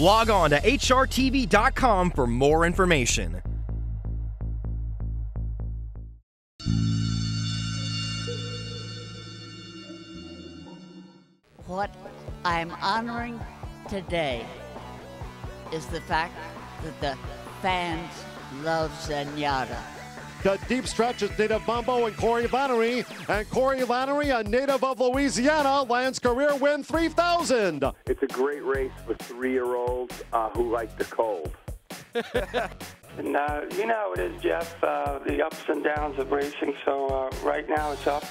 Log on to HRTV.com for more information. What I'm honoring today is the fact that the fans love Zenyatta. The deep stretch is native Bumbo and Corey Vannery. And Corey Vannery, a native of Louisiana, lands career win 3,000. It's a great race for 3-year-olds who like the cold. And you know how it is, Jeff, the ups and downs of racing. So right now it's up.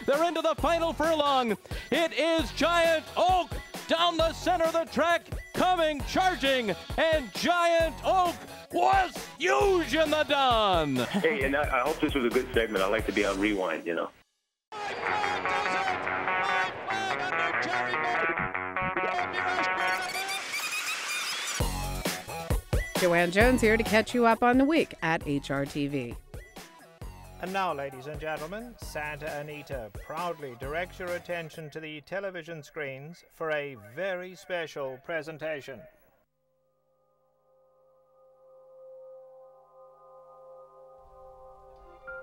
They're into the final furlong. It is Giant Oak down the center of the track, coming, charging, and Giant Oak was huge in the dawn. Hey, and I hope this was a good segment. I like to be on Rewind, you know. Joanne Jones here to catch you up on the week at HRTV. And now, ladies and gentlemen, Santa Anita proudly directs your attention to the television screens for a very special presentation.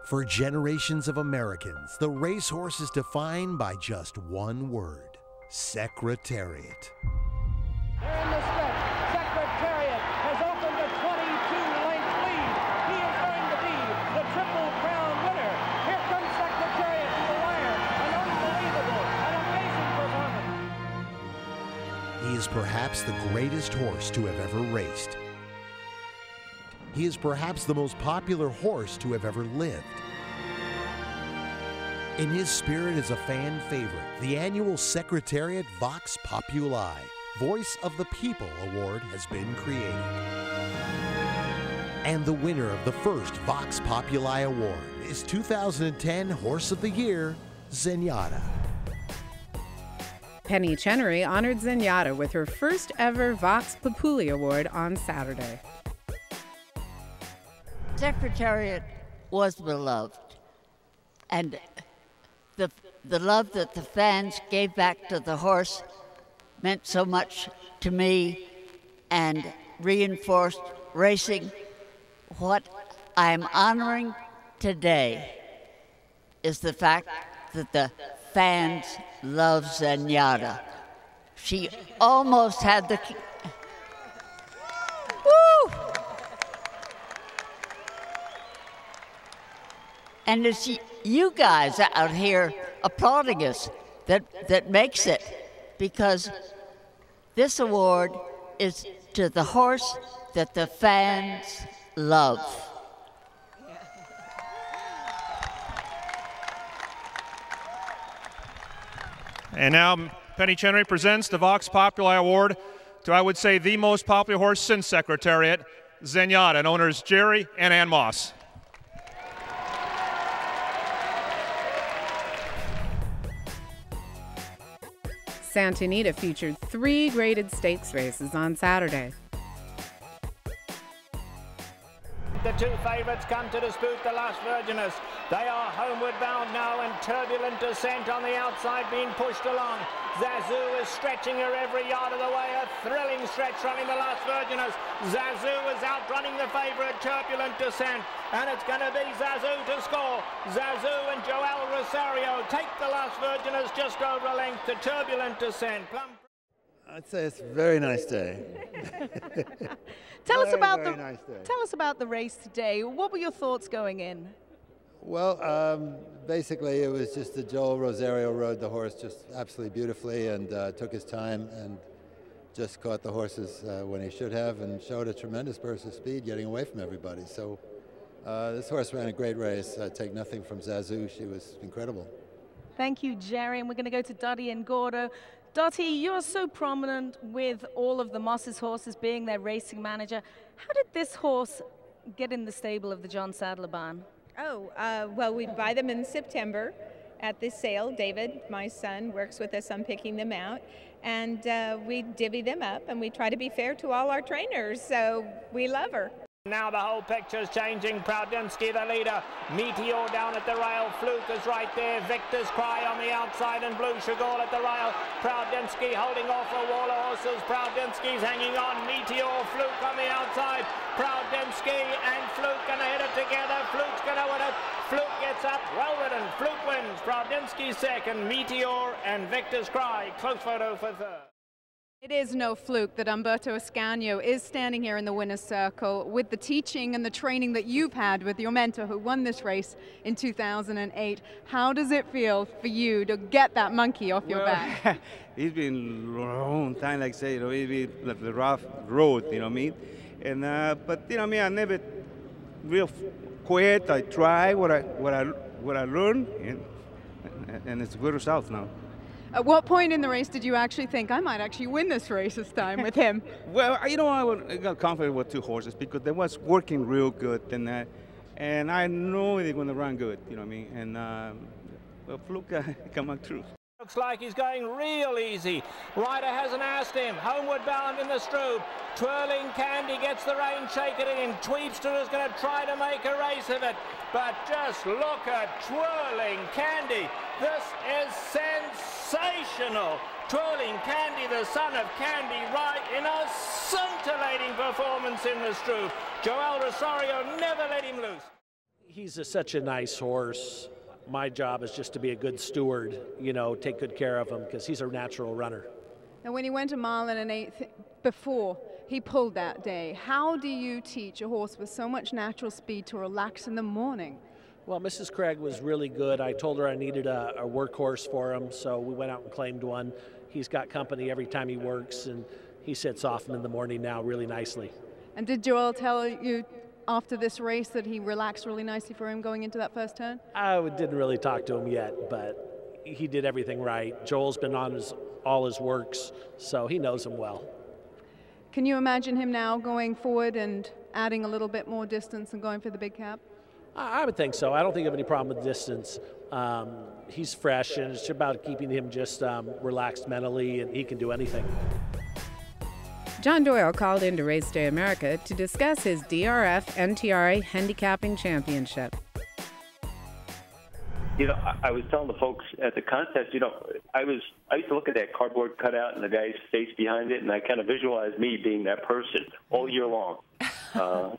For generations of Americans, the racehorse is defined by just one word: Secretariat. They're in the stretch. Secretariat has opened a 22-length lead. He is going to be the Triple Crown winner. Here comes Secretariat to the wire. An unbelievable, an amazing performance. He is perhaps the greatest horse to have ever raced. He is perhaps the most popular horse to have ever lived. In his spirit as a fan favorite, the annual Secretariat Vox Populi, Voice of the People Award has been created. And the winner of the first Vox Populi Award is 2010 Horse of the Year, Zenyatta. Penny Chenery honored Zenyatta with her first ever Vox Populi Award on Saturday. Secretariat was beloved, and the love that the fans gave back to the horse meant so much to me and reinforced racing. What I'm honoring today is the fact that the fans love Zenyatta. She almost had the... Woo! And it's you guys out here applauding us that makes it, because this award is to the horse that the fans love. And now Penny Chenery presents the Vox Populi Award to, I would say, the most popular horse since Secretariat, Zenyatta, and owners Jerry and Ann Moss. Santa Anita featured 3 graded stakes races on Saturday. The 2 favourites come to dispute the Las Virginas. They are homeward bound now, and turbulent descent on the outside being pushed along. Zazu is stretching her every yard of the way. A thrilling stretch running the Las Virginas. Zazu is outrunning the favourite, turbulent descent, and it's going to be Zazu to score. Zazu and Joel Rosario take the Las Virginas just over a length to turbulent descent. I'd say it's a very nice day. Tell us about the race today. What were your thoughts going in? Well, basically it was just that Joel Rosario rode the horse just absolutely beautifully and took his time and just caught the horses when he should have, and showed a tremendous burst of speed getting away from everybody. So this horse ran a great race. I take nothing from Zazu. She was incredible. Thank you, Jerry. And we're going to go to Dottie and Gordo. Dottie, you're so prominent with all of the Moss's horses being their racing manager. How did this horse get in the stable of the John Sadler barn? Oh, well, we buy them in September at the sale. David, my son, works with us on picking them out, and we divvy them up, and we try to be fair to all our trainers, so we love her. Now the whole picture's changing. Prawdinski the leader. Meteor down at the rail. Fluke is right there. Victor's Cry on the outside and Blue Chagall at the rail. Prawdinski holding off a wall of horses. Prawdinski's hanging on. Meteor, Fluke on the outside. Prawdinski and Fluke gonna hit it together. Fluke's gonna win it. Fluke gets up. Well ridden. Fluke wins. Prawdinski second. Meteor and Victor's Cry. Close photo for third. It is no fluke that Umberto Ascanio is standing here in the winner's circle with the teaching and the training that you've had with your mentor who won this race in 2008. How does it feel for you to get that monkey off your back? It's been a long time, like I say, it's been like the rough road, you know what I mean? And, but, you know what I mean, I never real quit. I try what I learned, and it's good results now. At what point in the race did you actually think, I might actually win this race this time with him? Well, you know, I got confident with 2 horses because they was working real good, and I know they're going to run good, you know what I mean? And well, Fluke come out through. Looks like he's going real easy. Rider hasn't asked him. Homeward bound in the Strobe. Twirling Candy gets the rein, shaking it in. Tweepster is going to try to make a race of it. But just look at Twirling Candy. This is sensational. Twirling Candy, the son of Candy Wright, in a scintillating performance in the Strobe. Joel Rosario never let him loose. He's such a nice horse. My job is just to be a good steward, you know, take good care of him because he's a natural runner. And when he went a mile and an eighth before he pulled that day, how do you teach a horse with so much natural speed to relax in the morning? Well, Mrs. Craig was really good. I told her I needed a workhorse for him, so we went out and claimed one. He's got company every time he works, and he sits off him in the morning now really nicely. And did Joel tell you after this race that he relaxed really nicely for him going into that first turn? I didn't really talk to him yet, but he did everything right. Joel's been on all his works, so he knows him well. Can you imagine him now going forward and adding a little bit more distance and going for the big cap? I would think so. I don't think I have any problem with distance. He's fresh, and it's about keeping him just relaxed mentally, and he can do anything. John Doyle called into Race Day America to discuss his DRF NTRA Handicapping Championship. You know, I was telling the folks at the contest, you know, I used to look at that cardboard cutout and the guy's face behind it, and I kind of visualized me being that person all year long. And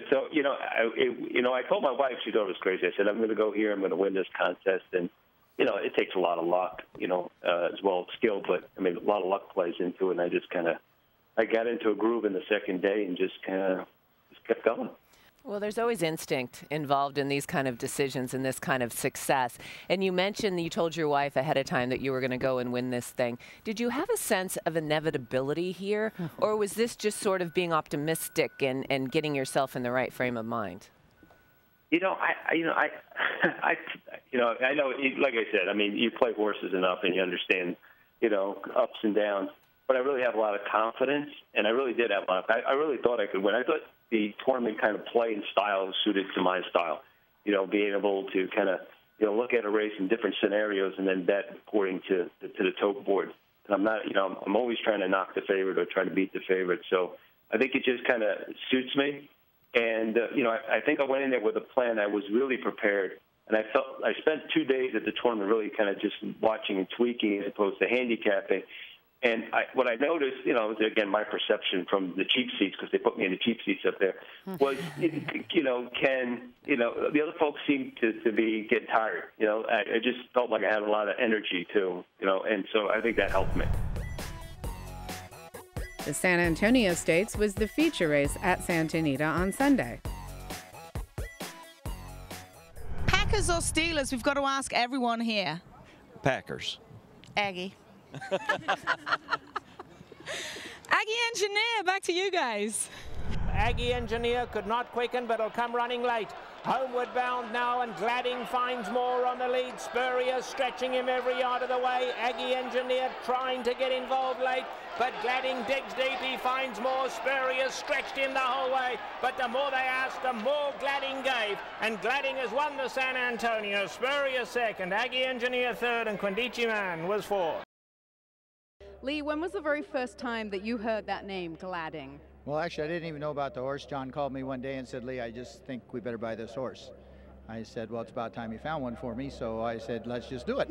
so, you know, I told my wife, she thought it was crazy. I said, I'm going to go here, I'm going to win this contest, and you know, it takes a lot of luck, you know, as well as skill, but I mean, a lot of luck plays into it, and I just kind of, I got into a groove in the second day and just kind of kept going. Well, there's always instinct involved in these kind of decisions and this kind of success. And you mentioned that you told your wife ahead of time that you were going to go and win this thing. Did you have a sense of inevitability here, or was this just sort of being optimistic and getting yourself in the right frame of mind? You know, I know, like I said, I mean, you play horses enough and you understand, you know, ups and downs. But I really have a lot of confidence, and I really did have a lot. I really thought I could win. I thought the tournament kind of play and style was suited to my style. You know, being able to kind of, you know, look at a race in different scenarios and then bet according to the tote board. And I'm not, you know, I'm always trying to knock the favorite or try to beat the favorite. So I think it just kind of suits me. And, you know, I think I went in there with a plan. I was really prepared. And I spent 2 days at the tournament really kind of just watching and tweaking as opposed to handicapping. And what I noticed, you know, again, my perception from the cheap seats, because they put me in the cheap seats up there, was, you know, the other folks seemed to be getting tired. You know, I just felt like I had a lot of energy, too, you know, and so I think that helped me. The San Antonio Stakes was the feature race at Santa Anita on Sunday. Packers or Steelers? We've got to ask everyone here. Packers. Aggie. Aggie Engineer, back to you guys. Aggie Engineer could not quicken, but will come running late. Homeward bound now, and Gladding finds more on the lead. Spurrier stretching him every yard of the way. Aggie Engineer trying to get involved late, but Gladding digs deep. He finds more. Spurrier stretched him the whole way, but the more they asked, the more Gladding gave. And Gladding has won the San Antonio. Spurrier second, Aggie Engineer third, and Quindici Man was fourth. Lee, when was the very first time that you heard that name, Gladding? Well, actually, I didn't even know about the horse. John called me one day and said, Lee, I just think we better buy this horse. I said, well, it's about time you found one for me. So I said, let's just do it.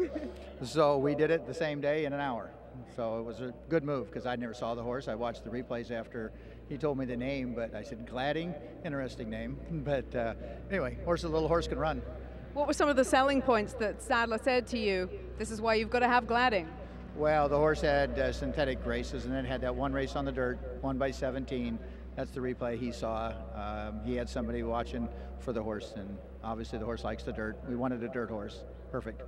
So we did it the same day in an hour. So it was a good move because I never saw the horse. I watched the replays after he told me the name, but I said, Gladding, interesting name. But anyway, horse, a little horse can run. What were some of the selling points that Sadler said to you? This is why you've got to have Gladding. Well, the horse had synthetic races, and then had that one race on the dirt, 1 by 17. That's the replay he saw. He had somebody watching for the horse, and obviously the horse likes the dirt. We wanted a dirt horse. Perfect.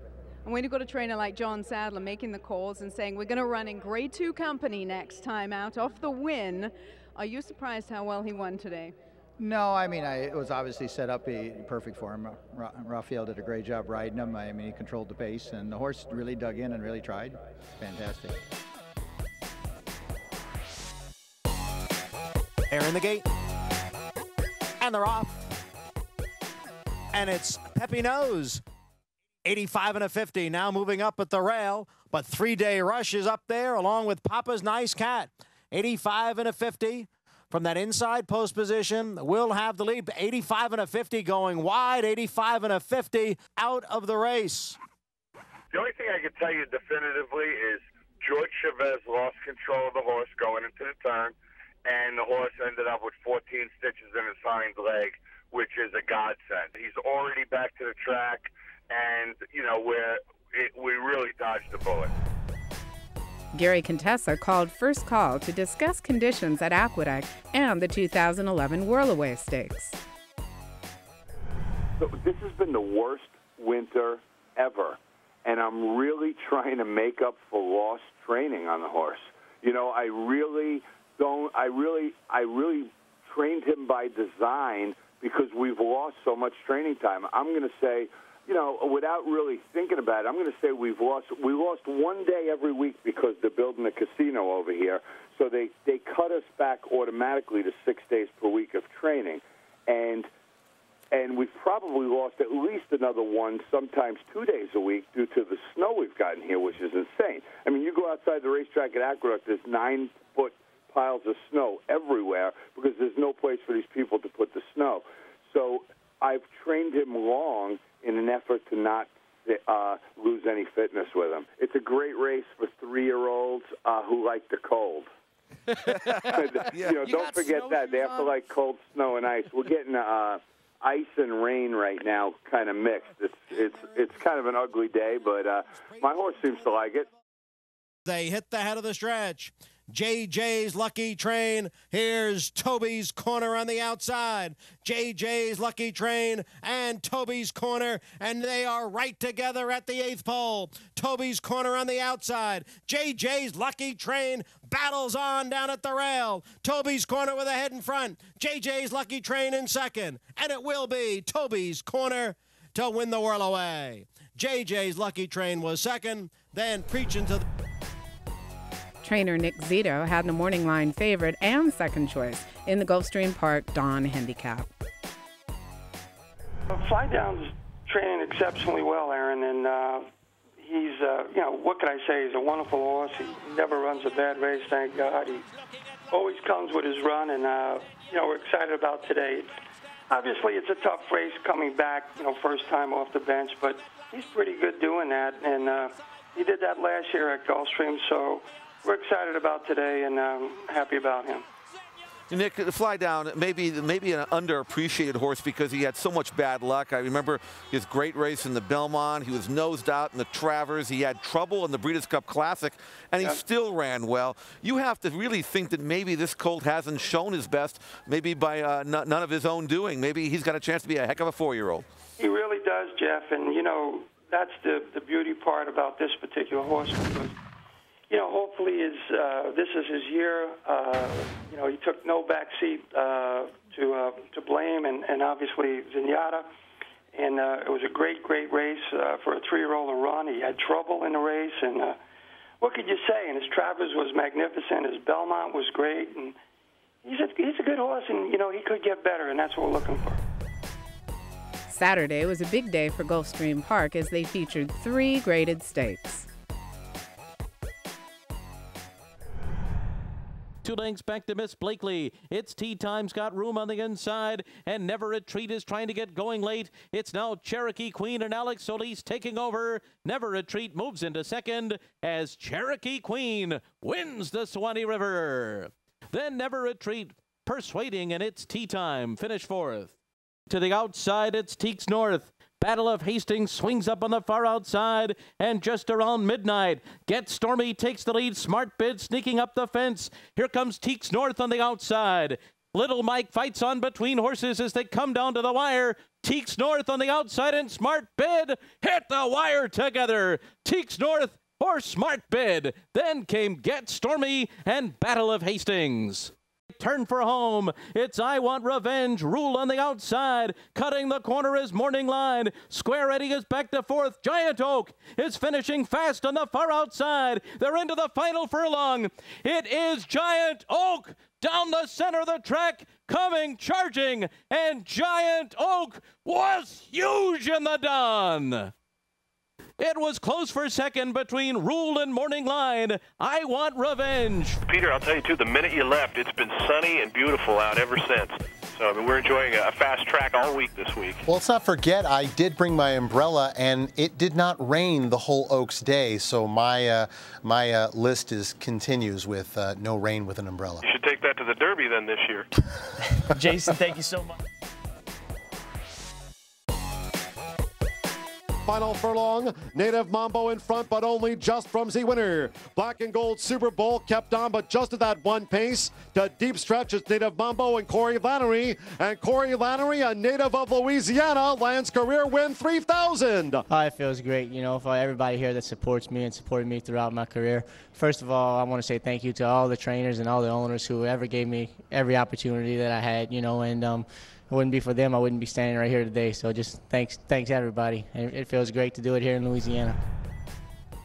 And when you've got a trainer like John Sadler making the calls and saying, we're going to run in Grade 2 company next time out off the win, are you surprised how well he won today? No, I mean, it was obviously set up perfect for him. Raphael did a great job riding him. I mean, he controlled the pace, and the horse really dug in and really tried. Fantastic. Air in the gate. And they're off. And it's Peppy Nose. 85 and a 50, now moving up at the rail, but 3-day rush is up there along with Papa's Nice Cat. 85 and a 50. From that inside post position, will have the lead. 85 and a 50 going wide, 85 and a 50 out of the race. The only thing I can tell you definitively is George Chavez lost control of the horse going into the turn, and the horse ended up with 14 stitches in his hind leg, which is a godsend. He's already back to the track, and, you know, we really dodged the bullet. Gary Contessa called First Call to discuss conditions at Aqueduct and the 2011 Whirlaway Stakes. So this has been the worst winter ever, and I'm really trying to make up for lost training on the horse. You know, I really trained him by design because we've lost so much training time. I'm going to say, you know, without really thinking about it, I'm going to say we lost 1 day every week because they're building a casino over here. So they cut us back automatically to 6 days per week of training. And we've probably lost at least another 1, sometimes 2 days a week due to the snow we've gotten here, which is insane. I mean, you go outside the racetrack at Aqueduct, there's 9-foot piles of snow everywhere because there's no place for these people to put the snow. So I've trained him long in an effort to not lose any fitness with him. It's a great race for 3-year-olds who like the cold. Yeah. You know, don't forget that. They have to like cold snow and ice. We're getting ice and rain right now kind of mixed. It's kind of an ugly day, but my horse seems to like it. They hit the head of the stretch. JJ's Lucky Train. Here's Toby's Corner on the outside. JJ's Lucky Train and Toby's Corner, and they are right together at the 8th pole. Toby's Corner on the outside. JJ's Lucky Train battles on down at the rail. Toby's Corner with a head in front. JJ's Lucky Train in second, and it will be Toby's Corner to win the Whirlaway. JJ's Lucky Train was second, then preaching to the... Trainer Nick Zito had the morning line favorite and second choice in the Gulfstream Park Dawn Handicap. Flydown's training exceptionally well, Aaron, and he's, you know, what can I say? He's a wonderful horse. He never runs a bad race, thank God. He always comes with his run, and, you know, we're excited about today. Obviously, it's a tough race coming back, you know, first time off the bench, but he's pretty good doing that, and he did that last year at Gulfstream, so we're excited about today and happy about him. Nick, Flydown, maybe an underappreciated horse because he had so much bad luck. I remember his great race in the Belmont. He was nosed out in the Travers. He had trouble in the Breeders' Cup Classic, and he still ran well. You have to really think that maybe this colt hasn't shown his best, maybe by none of his own doing. Maybe he's got a chance to be a heck of a 4-year-old. He really does, Jeff, and, you know, that's the beauty part about this particular horse. Because, you know, hopefully this is his year. You know, he took no back seat to blame, and obviously Zenyatta. And it was a great race for a 3-year-old to run. He had trouble in the race, and what could you say? And his Travers was magnificent. His Belmont was great, and he's a good horse, and, you know, he could get better, and that's what we're looking for. Saturday was a big day for Gulfstream Park as they featured 3 graded stakes. 2 lengths back to Miss Blakely. It's Tea Time's got room on the inside, and Never Retreat is trying to get going late. It's now Cherokee Queen and Alex Solis taking over. Never Retreat moves into second as Cherokee Queen wins the Swanee River. Then Never Retreat persuading, and it's Tea Time finish fourth. To the outside, it's Teeks North. Battle of Hastings swings up on the far outside, and just around midnight, Get Stormy takes the lead. Smart Bid sneaking up the fence. Here comes Teeks North on the outside. Little Mike fights on between horses as they come down to the wire. Teeks North on the outside, and Smart Bid hit the wire together. Teeks North or Smart Bid. Then came Get Stormy and Battle of Hastings. Turn for home. It's I Want Revenge. Rule on the outside. Cutting the corner is Morning Line. Square Eddie is back to fourth. Giant Oak is finishing fast on the far outside. They're into the final furlong. It is Giant Oak down the center of the track, coming charging, and Giant Oak was huge in the dawn. It was close for second between Rule and Morning Line. I Want Revenge. Peter, I'll tell you, too, the minute you left, it's been sunny and beautiful out ever since. So, I mean, we're enjoying a fast track all week this week. Well, let's not forget, I did bring my umbrella, and it did not rain the whole Oaks day. So my list continues with no rain with an umbrella. You should take that to the Derby then this year. Jason, thank you so much. Final furlong, Native Mambo in front, but only just from Z Winner. Black and Gold Super Bowl kept on, but just at that one pace. To deep stretch is Native Mambo and Corey Lannery. And Corey Lannery, a native of Louisiana, lands career win 3,000. It feels great, you know, for everybody here that supports me and supported me throughout my career. First of all, I want to say thank you to all the trainers and all the owners who ever gave me every opportunity that I had, you know, and it wouldn't be for them, I wouldn't be standing right here today. So just thanks everybody. It feels great to do it here in Louisiana.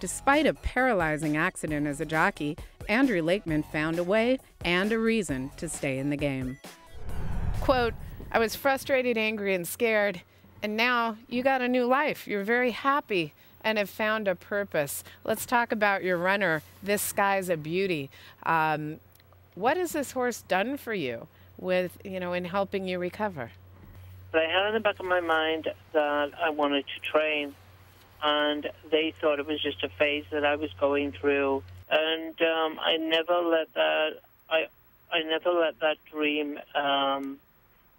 Despite a paralyzing accident as a jockey, Andrew Lakeman found a way and a reason to stay in the game. Quote, I was frustrated, angry, and scared, and now you got a new life. You're very happy and have found a purpose. Let's talk about your runner, This Sky's a Beauty. What has this horse done for you with, you know, in helping you recover? But I had in the back of my mind that I wanted to train, and they thought it was just a phase that I was going through, and I never let that dream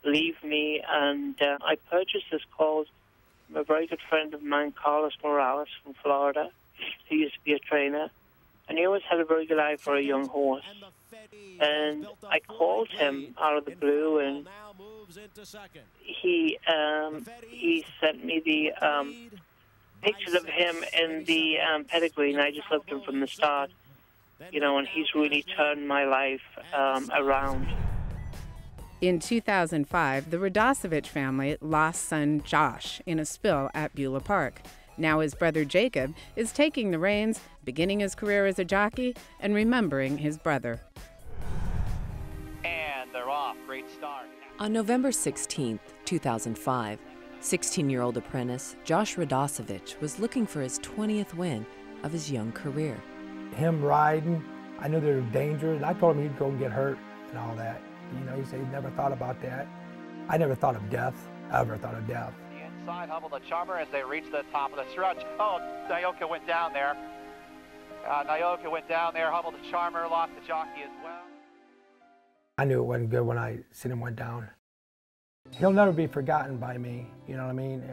leave me. And I purchased this colt from a very good friend of mine, Carlos Morales from Florida, who used to be a trainer, and he always had a very good eye for a young horse. And I called him out of the blue, and he sent me the pictures of him in the pedigree, and I just loved him from the start, you know, and he's really turned my life around. In 2005, the Radosevich family lost son Josh in a spill at Beulah Park. Now his brother Jacob is taking the reins, beginning his career as a jockey and remembering his brother. And they're off. Great start. On November 16, 2005, 16-year-old apprentice Josh Radosevich was looking for his 20th win of his young career. Him riding, I knew there was danger, and I told him he'd go and get hurt and all that. You know, he said he never thought about that. I never thought of death. I never thought of death. Inside Hubble the Charmer as they reach the top of the stretch. Oh, Nayoka went down there. Hubble the Charmer lost the jockey as well. I knew it wasn't good when I seen him went down. He'll never be forgotten by me, you know what I mean?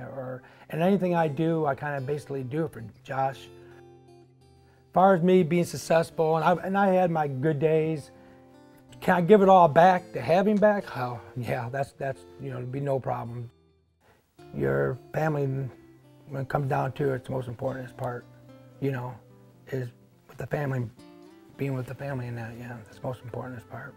And anything I do, I kind of basically do it for Josh. As far as me being successful, and I had my good days, can I give it all back to have him back? Oh, yeah, that's you know, it'd be no problem. Your family, when it comes down to it, it's the most important part, you know, is with the family, being with the family and that, yeah, that's the most important part.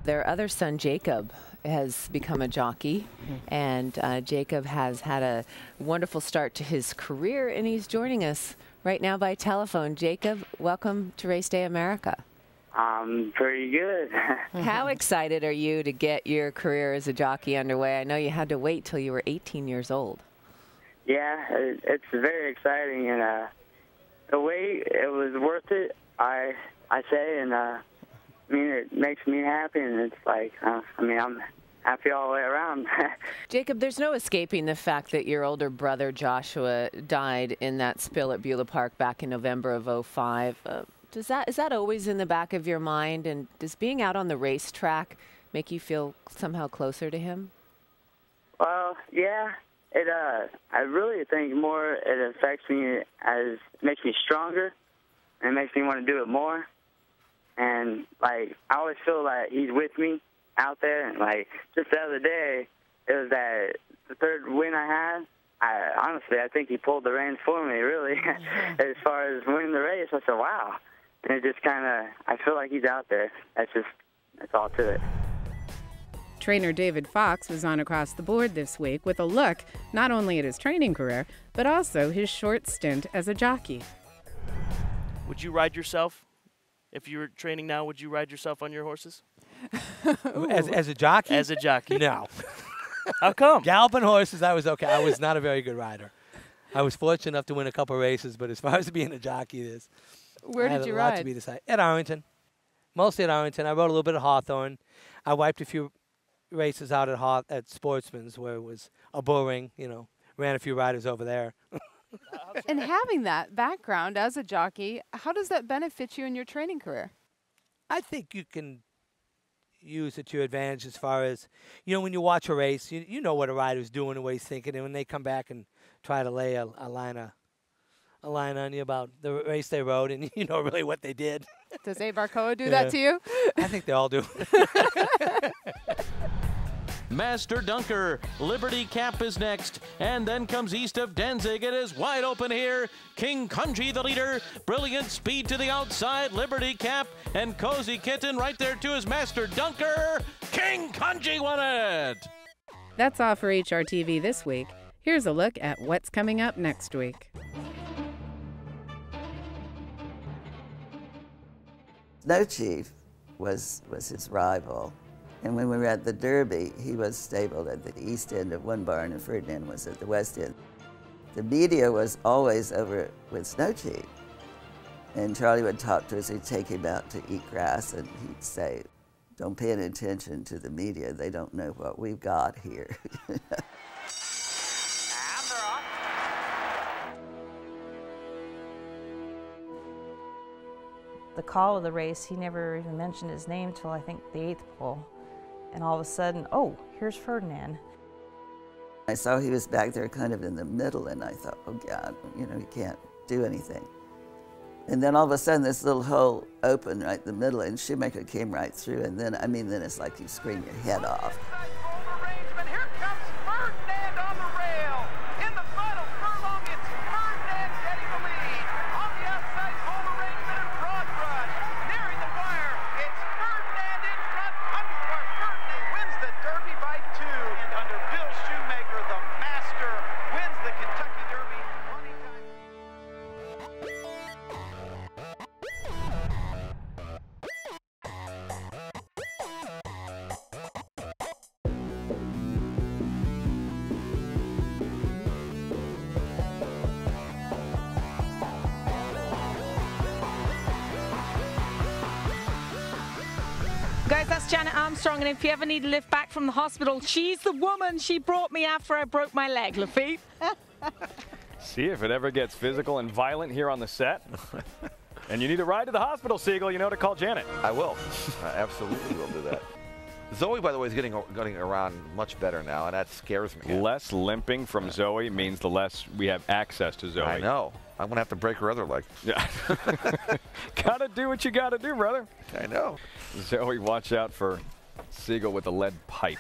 Their other son, Jacob, has become a jockey, and Jacob has had a wonderful start to his career, and he's joining us right now by telephone. Jacob, welcome to Race Day America. I'm pretty good. How excited are you to get your career as a jockey underway? I know you had to wait till you were 18 years old. Yeah, it's very exciting, and the wait, it was worth it, I say, and I mean, it makes me happy, and it's like, I mean, I'm happy all the way around. Jacob, there's no escaping the fact that your older brother Joshua died in that spill at Beulah Park back in November of '05. Is that always in the back of your mind? And does being out on the racetrack make you feel somehow closer to him? Well, yeah. I really think more it affects me as it makes me stronger, and it makes me want to do it more. And like I always feel like he's with me out there. And like just the other day, it was the third win I had. Honestly, I think he pulled the reins for me. Really, as far as winning the race, I said, "Wow." And it just kind of, I feel like he's out there. That's all to it. Trainer David Fox was on Across the Board this week with a look not only at his training career, but also his short stint as a jockey. Would you ride yourself? If you were training now, would you ride yourself on your horses? As a jockey? As a jockey. No. How come? Galloping horses, I was okay. I was not a very good rider. I was fortunate enough to win a couple races, but as far as being a jockey, Where did you ride? A lot to be decided. At Arlington. Mostly at Arlington. I rode a little bit at Hawthorne. I wiped a few races out at Sportsman's where it was a bull ring, ran a few riders over there. And having that background as a jockey, how does that benefit you in your training career? I think you can use it to your advantage as far as, when you watch a race, you know what a rider's doing and what he's thinking, and when they come back and try to lay a line on you about the race they rode, and you know really what they did. Does Abe Arcoa do that to you? I think they all do. Master Dunker, Liberty Cap is next, and then comes east of Danzig. It is wide open here. King Kunji the leader, brilliant speed to the outside, Liberty Cap, and Cozy Kitten right there too is Master Dunker. King Kunji won it! That's all for HRTV this week. Here's a look at what's coming up next week. Snow Chief was his rival. And when we were at the Derby, he was stabled at the east end of one barn and Ferdinand was at the west end. The media was always over with Snow Chief. And Charlie would talk to us, he'd take him out to eat grass, and he'd say, "Don't pay any attention to the media, they don't know what we've got here." The call of the race, he never even mentioned his name till I think the 8th pole. And all of a sudden, oh, here's Ferdinand. I saw he was back there kind of in the middle, and I thought, oh God, he can't do anything. And then all of a sudden this little hole opened right in the middle, and Shoemaker came right through, and then, then it's like you scream your head off. Guys, that's Janet Armstrong, and if you ever need a lift back from the hospital, she's the woman. She brought me after I broke my leg, Lafitte. See if it ever gets physical and violent here on the set. And you need a ride to the hospital, Siegel, you know to call Janet. I will. I absolutely will do that. Zoe, by the way, is getting around much better now, and that scares me. Less limping from Zoe means the less we have access to Zoe. I know. I'm going to have to break her other leg. Yeah. Gotta do what you gotta do, brother. I know. Zoe, watch out for Siegel with the lead pipe.